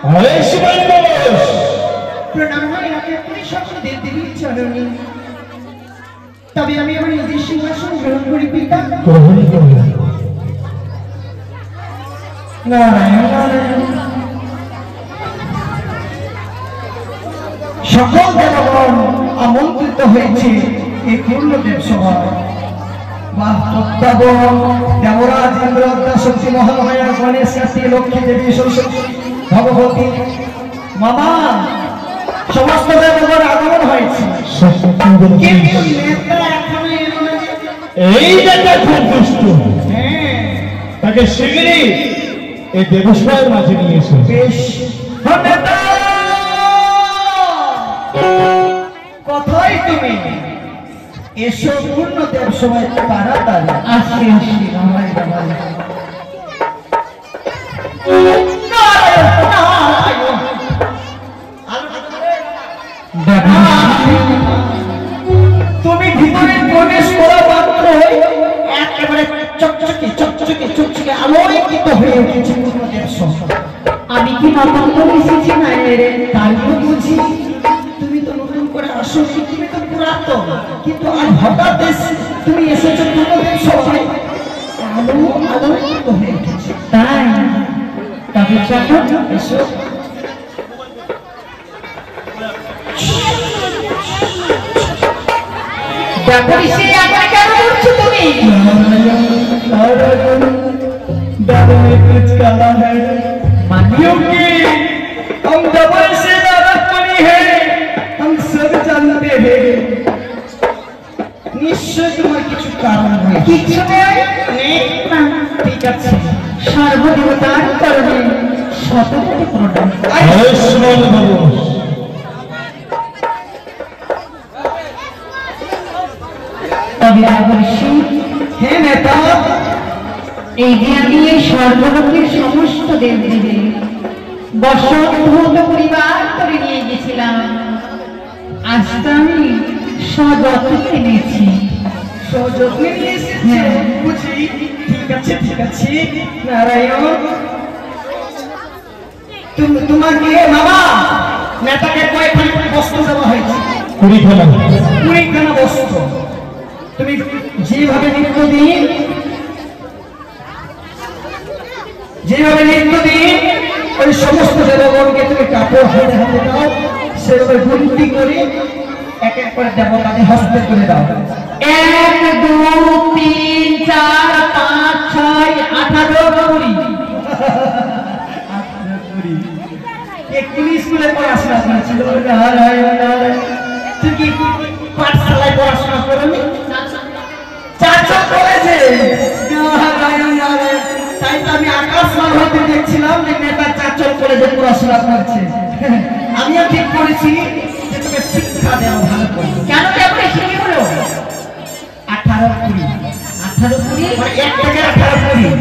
আরে শিবাই বস প্রণাম হয় আপনি সকল দেব দেবীর চরণে। তবে আমি আমার নিজের সিংহাসন গ্রহণ করি পিতা। গ্রহণ করুন। নারায়ণ সকল দেবগণ আমন্ত্রিত হয়েছে এই পূর্ণদেব সভায়। দেবরাজ ইন্দ্র শক্তি মহামায়া গণেশ কার্তিক লক্ষ্মী দেবী সরস্বতী ভগবতী মামা সমস্ত দেবগণ আগমন হয়েছে। এই জায়গা খুব দুষ্ট, তাকে শিগগিরই এই দেবসভার মাঝে নিয়ে এসো। বেশ কথাই তুমি এসো পূর্ণদেব সময় তাড়াতাড়ি আসি আসি। তুমি ভিতরে প্রবেশ করা মাত্রই একেবারে চকচকে চকচকে চকচকে আলোকিত হয়ে উঠেছে পূর্ণদেব সময়। আমি কি নতুন করে এসেছি না রে? তাই তো বুঝি। তুমি তো নতুন করে আসো, তুমি তো পুরাতন, কিন্তু আজ হঠাৎ তুমি এসেছো পূর্ণদেব সময় আলোকিত হয়ে উঠেছে। তাই তবে চলো এসো। কেন করছো তুমি? कुछ काला है क्योंकि हम दबल से दावत पड़ी है, हम सब जानते हैं। निश्चय तुम्हार কিছু কারণ হয়। কিছু নেই না, ঠিক আছে। সর্বদেবতার করবে শতকোটি প্রণাম। আয়ুষ্মান বাবু তবে অবশ্যই হে নেতা, এই যে আমি এই সর্বলোকের সমস্ত দেবদেবী বসন্ত পরিবার করে নিয়ে গেছিলাম, আজ তো আমি সযত্নে এনেছি। সযত্নে নিয়ে এসেছি বুঝি? ঠিক আছে ঠিক আছে। নারায়ণ তোমাকে বাবা নেতাকে কয়েকখানি বস্ত্র দেওয়া হয়েছে। 20খানা বস্ত্র। তুমি যেভাবে নিত্যদিন ওই সমস্ত দেবগণকে তুমি কাপড় হাতে হাতে দাও, সেভাবে গুনতি করে এক এক করে দেবতাকে হস্তে করে দাও। 1 2 3 4 5 6 18 20 স্কুলে পড়াশোনা করেছিল। তুই কি পাঠশালায় পড়াশোনা করবি? চাচা করেছে। তাই তো আমি আকাশ মানবতে দেখছিলাম যে নেতা চাচল কলেজে পড়াশোনা করছে। আমিও ঠিক করেছি যে তোকে শিক্ষা দেওয়া ভালো করে। কেন কেমন শিখে হলো? 18 20 মানে 1 থেকে 18 20।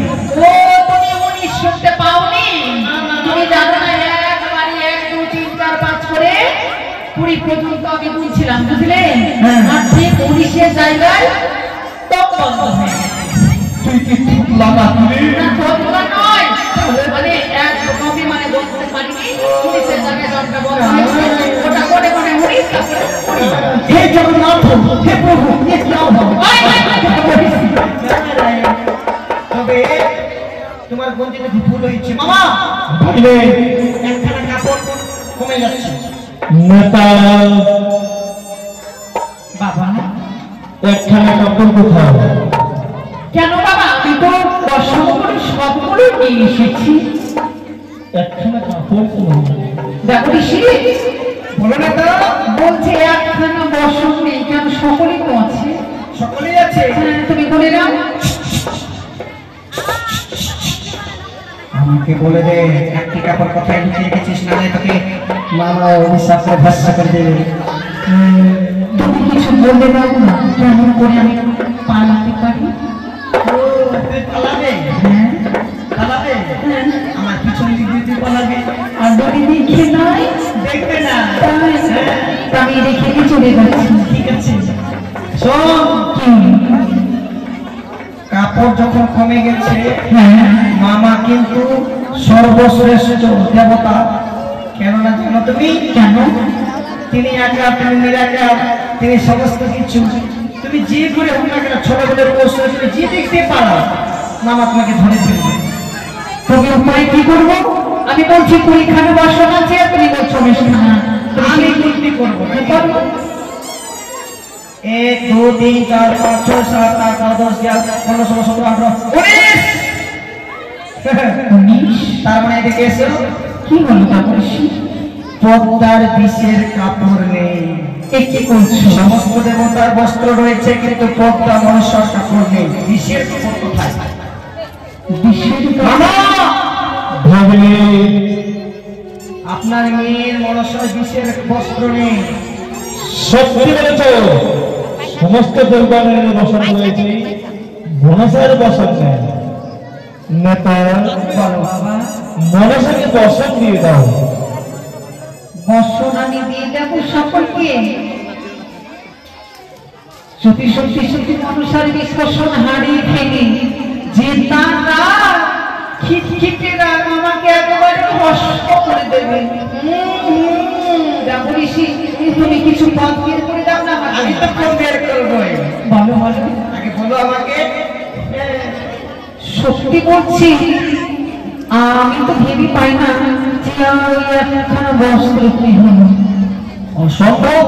ও তুমি 19 শুনতে পাওনি? তুমি জানো না একবারে 1 2 3 4 5 করে 20 পর্যন্ত আমি গুনছিলাম, বুঝলে? আর ঠিক 19 এর জায়গায় টপ বন্ধ হয়ে গেছে। তুই কি ফুটলা না তুই? না ফুটলা নয়, মানে এক কপি মানে বলতে পারিনি। 19 এর জায়গায় দরকার বন্ধ হয়েছে। ওটা কোটে কোটে 19 হে জগন্নাথ, হে প্রভু, হে নাম দাও। তবে তোমার গঞ্জিতে ভুল হয়েছে মামা। ভাইরে একখানা কাপড় কমে যাচ্ছে। নেতা বাবা একখানা কাপড় কোথাও? কেন বাবা? আমি তো দশমগুলো সবগুলো নিয়ে এসেছি। একখানা কাপড় কোথাও? দেখো ঋষি বলো না তো, বলছে একখানা বসন নেই। কেন? সকলেই তো আছে। সকলেই আছে? হ্যাঁ, তুমি বলে নাও। আমাকে বলে দে একটি কাপড় কোথায় লুকিয়ে গেছিস, না তোকে মামা অভিশাপ করে ভস্ম করে দেবে। তুমি কিছু বলতে পারবো না? কেমন করে আমি পালাতে পারি? পালাবে? হ্যাঁ পালাবে। আমার পিছনে দিদি পালাবে। আর দড়ি দেখে নয়, দেখবে না। আমি রেখে দিয়ে চলে যাচ্ছি। ঠিক আছে শোন, কাপড় যখন কমে গেছে, মামা কিন্তু সর্বশ্রেষ্ঠ দেবতা কেননা জানো তুমি কেন? তিনি একা, তিনি নিরাকার, তিনি সমস্ত কিছু। তুমি যে করে হোক না কেন, ছোটবেলার প্রশ্ন তুমি যে দেখতে পারো, মামা তোমাকে ধরে ফেলবে। তুমি উপায় কি করবো? আমি বলছি কুড়িখানা বাসন আছে, তুমি বলছো বেশখানা। আমি কি করবো? 1 2 3 4 5 6 7 8 9 10 11 12 16 17 18 19। তার মানে এদিকে এসো। কি হলো কাপুরুষী? পদ্মার বিষের কাপড় নেই। এ কি করছো? সমস্ত দেবতার বস্ত্র রয়েছে, কিন্তু পদ্মা মনুষ্যর কাপড় নেই। বিষের কাপড় কোথায়? বিশ্বের মামা, ভাগ্নে আপনার মেয়ের মনুষ্যর বিষের বস্ত্র নেই। সত্যি বলেছ, সমস্ত দেবগণের বসন রয়েছে, মনসার বসন নেই। নেতা বলো বাবা। মনসাকে বসন দিয়ে দাও। বসন আমি দিয়ে দেবো সকলকে? সত্যি সত্যি সত্যি মানুষের বিশ্বসন হারিয়ে ফেলে যে তারা খিটখিটেরা আমাকে একেবারে ভস্ম করে দেবে। বলিসি তুমি কিছু পথ বের করে দাও না আমাকে। আমি তো কোন বের করবোই। বলো বলো। আগে বলো আমাকে। সত্যি বলছি, আমি তো ভেবে পাই না যে ওই একখানা বস্ত্র কি হলো। অসম্ভব,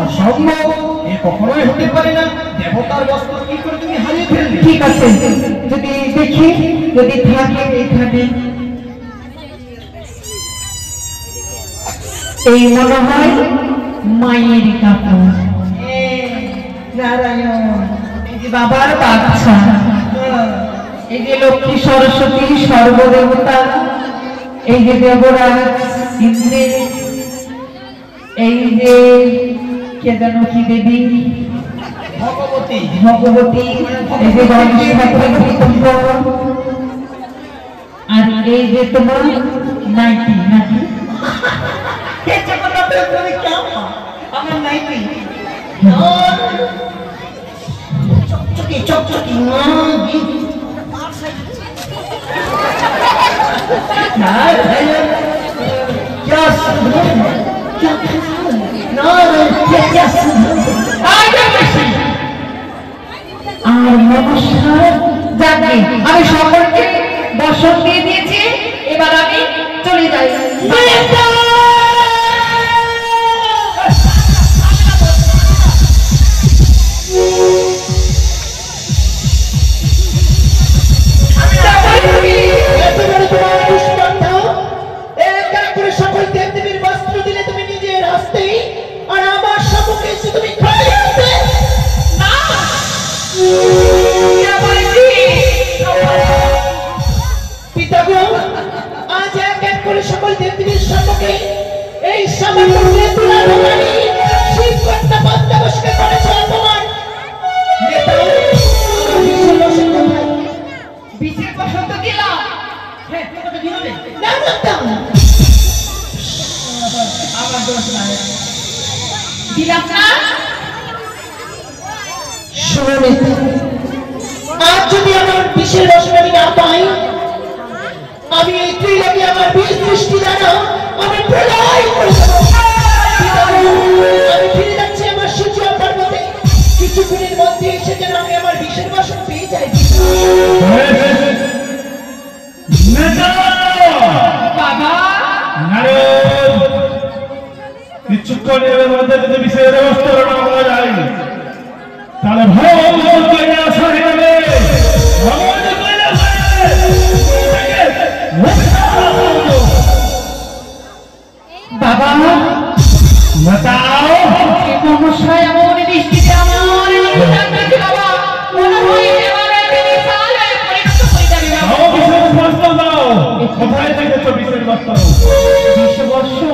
অসম্ভব, এ কখনোই হতে পারে না। দেবতার বস্ত্র কি করে তুমি হারিয়ে ফেলবে? ঠিক আছে, যদি দেখি যদি থাকে এখানে। এই মনে হয় মায়ের কাপড়। নারায়ণ, এই যে বাবার বাচ্চা, এই যে লক্ষ্মী সরস্বতী সর্বদেবতা, এই যে দেবরাজ ইন্দ্রের, এই যে কে যেন কি দেবী ভগবতী, ভগবতী, এই যে গণেশ ঠাকুরের বিতম্ব, আর এই যে তোমার নাইটি নাকি কে জগন্নাথের তুমি কেমন? আমার নাইটি চকচকি চকচকি नारायण, क्या सुंदर, क्या खूबसूरत, नारायण, क्या सुंदर। আর নমস্কার। যাকে আমি সকলকে বসন দিয়ে দিয়েছি, এবার আমি চলে যাই। সকল দেবদেবীর বস্ত্র দিলে তুমি নিজের আসতেই, আর আমার সম্মুখে এসে তুমি খালি আসতে না, পিতাগো, আজ এক এক করে সকল দেবদেবীর সম্মুখে এই সামান্য তুলা ঢোকানি শিবকন্যা পদ্মা বসকে করেছে অপমান। নেতা, আমার বিশের বসন কোথায়? বিশেষ বসন্ত দিলাম। হ্যাঁ, তোমাকে দিলে না নেতা, আমার দোষ নাই। দিলাম না। শোনো নেতা, আজ যদি আমার বিশের বসন আমি না পাই, আমি এই ত্রিলোকে আমার বিষ দৃষ্টি দ্বারা আমি প্রলয় করে দেবো। আমি ফিরে যাচ্ছি আমার সূর্য পর্বতে, কিছুক্ষণের মধ্যে এসে যেন আমি আমার বিশের বসন পেয়ে যাই। বাবা, কিছুক্ষণের মধ্যে যদি বিষয়ের ব্যবস্থা না হওয়া যায়, তাহলে ভগবান কৈলাস হয়ে যাবে। ভগবান কৈলাস বাবা, বাতাও মশাই এমন বৃষ্টিতে আমার বাবা মনে হয় এবারে তিনি সালে পরিণত হয়ে যাবে। দাও বিষয়ের বস্ত্র দাও। কোথায় দেখেছো বিষয়ের বস্ত্র? 20 বছর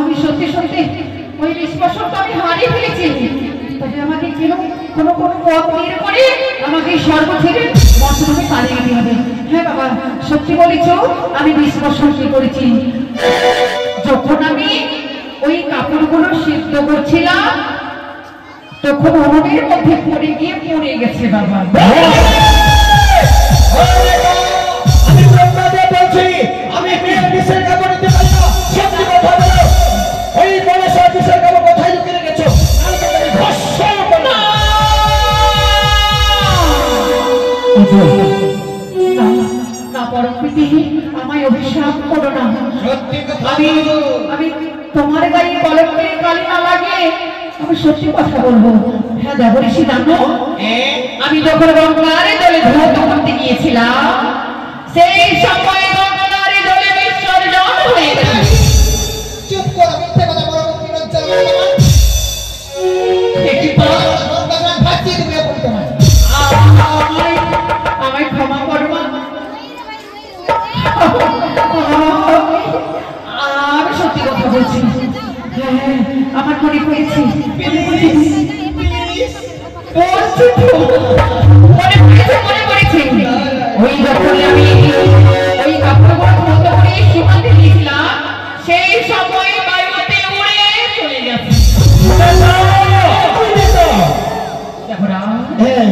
আমি সত্যি সত্যি ওই 20 বছরটা আমি হারিয়ে ফেলেছি। তবে আমাকে কেন কোনো কোনো পথ বের করে আমাকে স্বর্গ ছেড়ে বর্তমানে পালিয়ে যেতে হবে। হ্যাঁ বাবা, সত্যি বলেছ, আমি 20 বছর কি করেছি। যখন আমি ওই কাপড়গুলো সিদ্ধ করছিলাম, তখন উনুনের মধ্যে পড়ে গিয়ে পড়ে গেছে বাবা। আমি ব্রহ্মদেব বলছি, আমি মেয়ের বিষের কাপড় দিতে পিতা আমায় অভিশাপ করো না। সত্যি কথা আমি বলো। আমি তোমার গায়ে কলঙ্কের কালি না লাগে আমি সত্যি কথা বলবো। হ্যাঁ দেবঋষি জানো, আমি যখন গঙ্গার জলে ধৌত করতে গিয়েছিলাম সেই সময় গঙ্গার জলে বিসর্জন হয়ে গেল। চুপ করো, মিথ্যে কথা বলো কি লজ্জা লাগে না? একটি পথ ভগবান ভাসিয়ে দিবে বলতে হয়। আমায় ক্ষমা করো মা। আমি সত্যি কথা বলছি। হ্যাঁ, আমার মনে পড়েছে মনে পড়েছে ওই যখন আমি ওই কাপড়গুলো ধৌত করে সীমান্তে গিয়েছিলাম সেই সময় বায়ুতে উড়ে চলে গেছে। হ্যাঁ,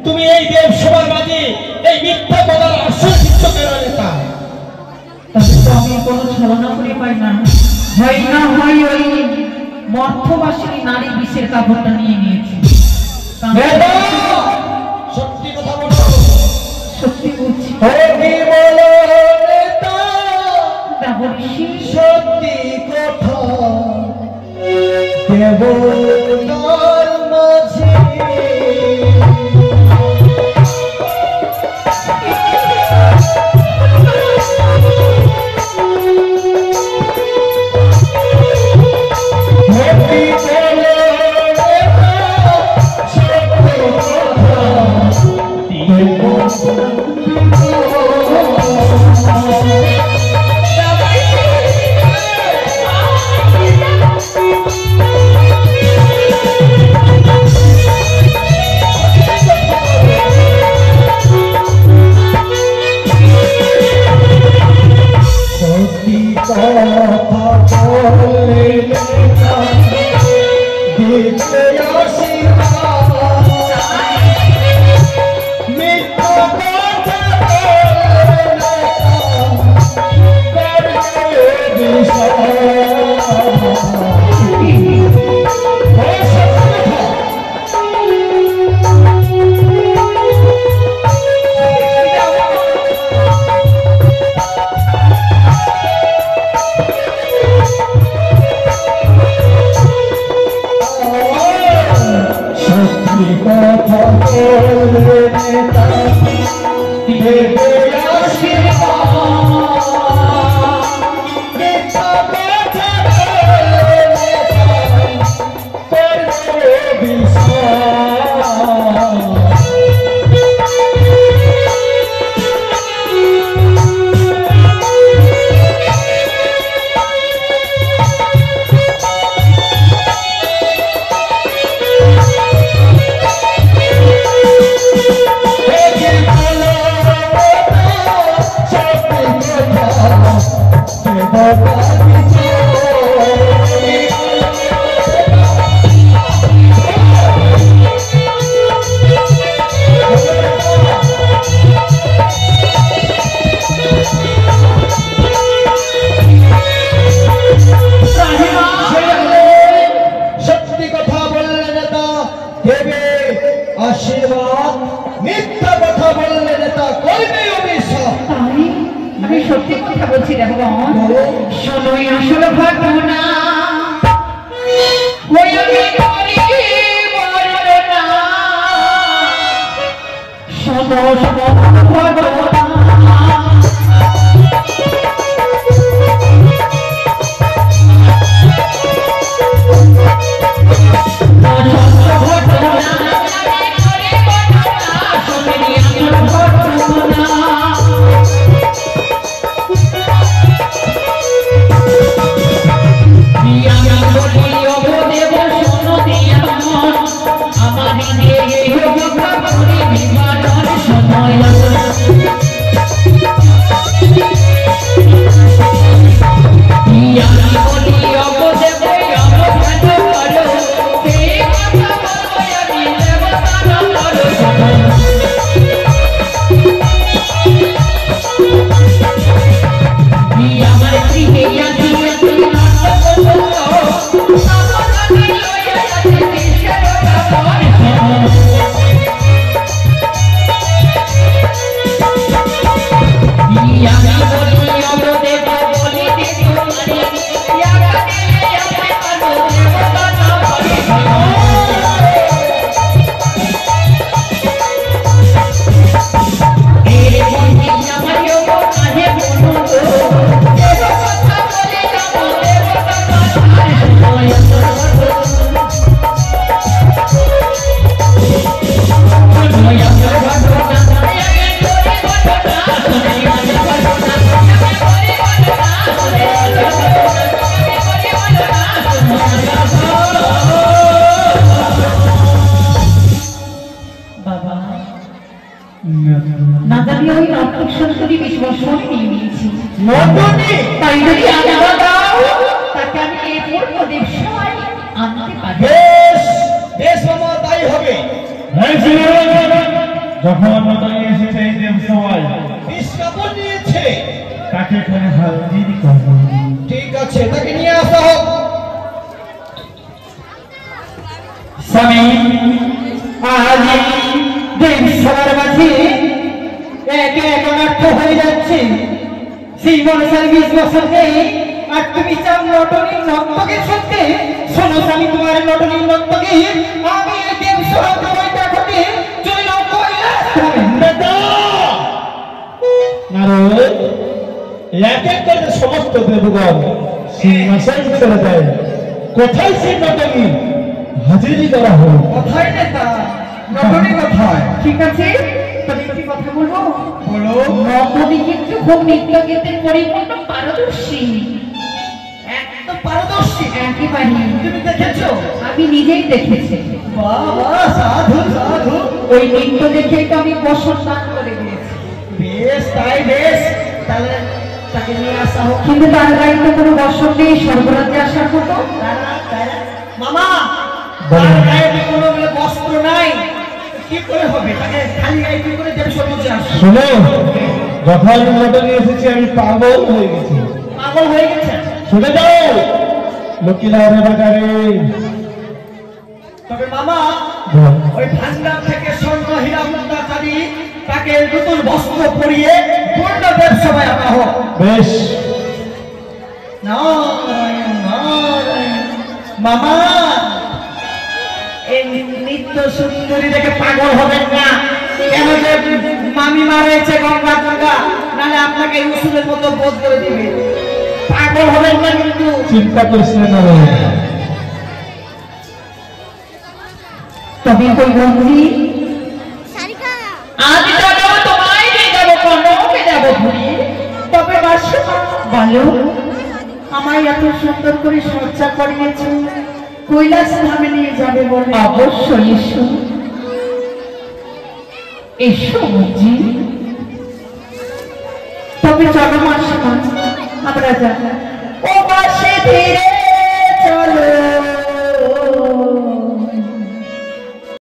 তুমি এই দেব সবার মাঝে এই মিথ্যা কথার আসল শিক্ষকের নেতা। তবে তো আমি কোনো ছলনা করে পাই না। হয় না হয় ওই মর্থবাসিনী নারী বিষের কাপড়টা নিয়ে নিয়েছি। সত্যি কথা বলো। সত্যি বলছি দেবঋষি। সত্যি কথা দেবতার মাঝে আশীর্বাদ, মিথ্যা কথা বললে নেতা করবে অভিশাপ। তাই আমি সত্যি কথা বলছি দেবগণ। শোনোই আসল ঘটনা ওই আমি করি বর্ণনা। শোনো শোনো ঘটনা আমার আমি ওই নর্তক সুন্দরী 20 বছর নিয়ে নিয়েছি। নটনি তাই যদি আজ্ঞা দাও তাকে আমি এই পূর্ণ দেবসভায় আনতে পারি। বেশ বেশ মামা তাই হবে। হ্যাঁ যখন নতুন এসেছে এই দেব সবাই বিষ কাপড় নিয়েছে, তাকে এখানে হাজির করব। ঠিক আছে তাকে নিয়ে আসা হোক। স্বামী আজ দেব সবার মাঝে একে এক অনার্থ হয়ে যাচ্ছে। সেই মনসার 20 বছর নেই আর তুমি চাও নটনীর নর্তকে শুনতে। শোনো স্বামী, তোমার নটনীর নর্তকে আমি এই দেব সভা সময়টা ঘটে চলে যাও কৈলাস নারদ এক এক করে সমস্ত দেবগণ সিংহাসন ছেড়ে দেয়। কোথায় সেই নটনী হাজিরি করা হোক। কোথায় নেতা নটনি কোথায়? ঠিক আছে, তবে একটি কথা বলবো। বলো। নটনি কিন্তু খুব নৃত্য গীতের পরিপূর্ণ পারদর্শী, একদম পারদর্শী। একেবারে। তুমি দেখেছো? আমি নিজেই দেখেছি। বাহ বাহ, সাধু সাধু। ওই নৃত্য দেখেই তো আমি বসন দান করে দিয়েছি। বেশ তাই বেশ, তাহলে তাকে নিয়ে আসা হোক। কিন্তু তার গায়ে তো কোনো বসন নেই, স্বর্গরাজ্যে আসার মতো। মামা বলো। তার গায়ে তো কোনো বস্ত্র নাই, কি করে হবে? তাকে খালি গায়ে কি করে দেবে সবুজ আসে? শোনো, যখন নটনী এসেছে আমি পাগল হয়ে গেছি। পাগল হয়ে গেছে। শুনে যাও লক্ষ্মীনারায়ণ বাজারে। তবে মামা ওই ভান্ডার থেকে স্বর্ণ হীরা মুক্তাচারী তাকে নতুন বস্ত্র পরিয়ে পূর্ণ দেব সভায় আনা হোক। বেশ নারায়ণ নারায়ণ। মামা এই নিত্য সুন্দরী দেখে পাগল হবেন না। কেন যে মামি মারেছে গঙ্গা গঙ্গা, নাহলে আপনাকে উসুলের মতো বোধ করে দিবে। পাগল হবেন না কিন্তু। চিন্তা করিস না নারায়ণ। তবে কই বন্ধি আজ যাবো তোমায় নিয়ে যাবো, কনকে যাবো ঘুরিয়ে। তবে বাসু বলো, আমায় এত সুন্দর করে সজ্জা করিয়েছ, কৈলাস ধামে নিয়ে যাবে বলে। অবশ্যই এসো এসো বুঝি। তবে চলো মাসিমা আমরা যাবো। ও বাসে ধীরে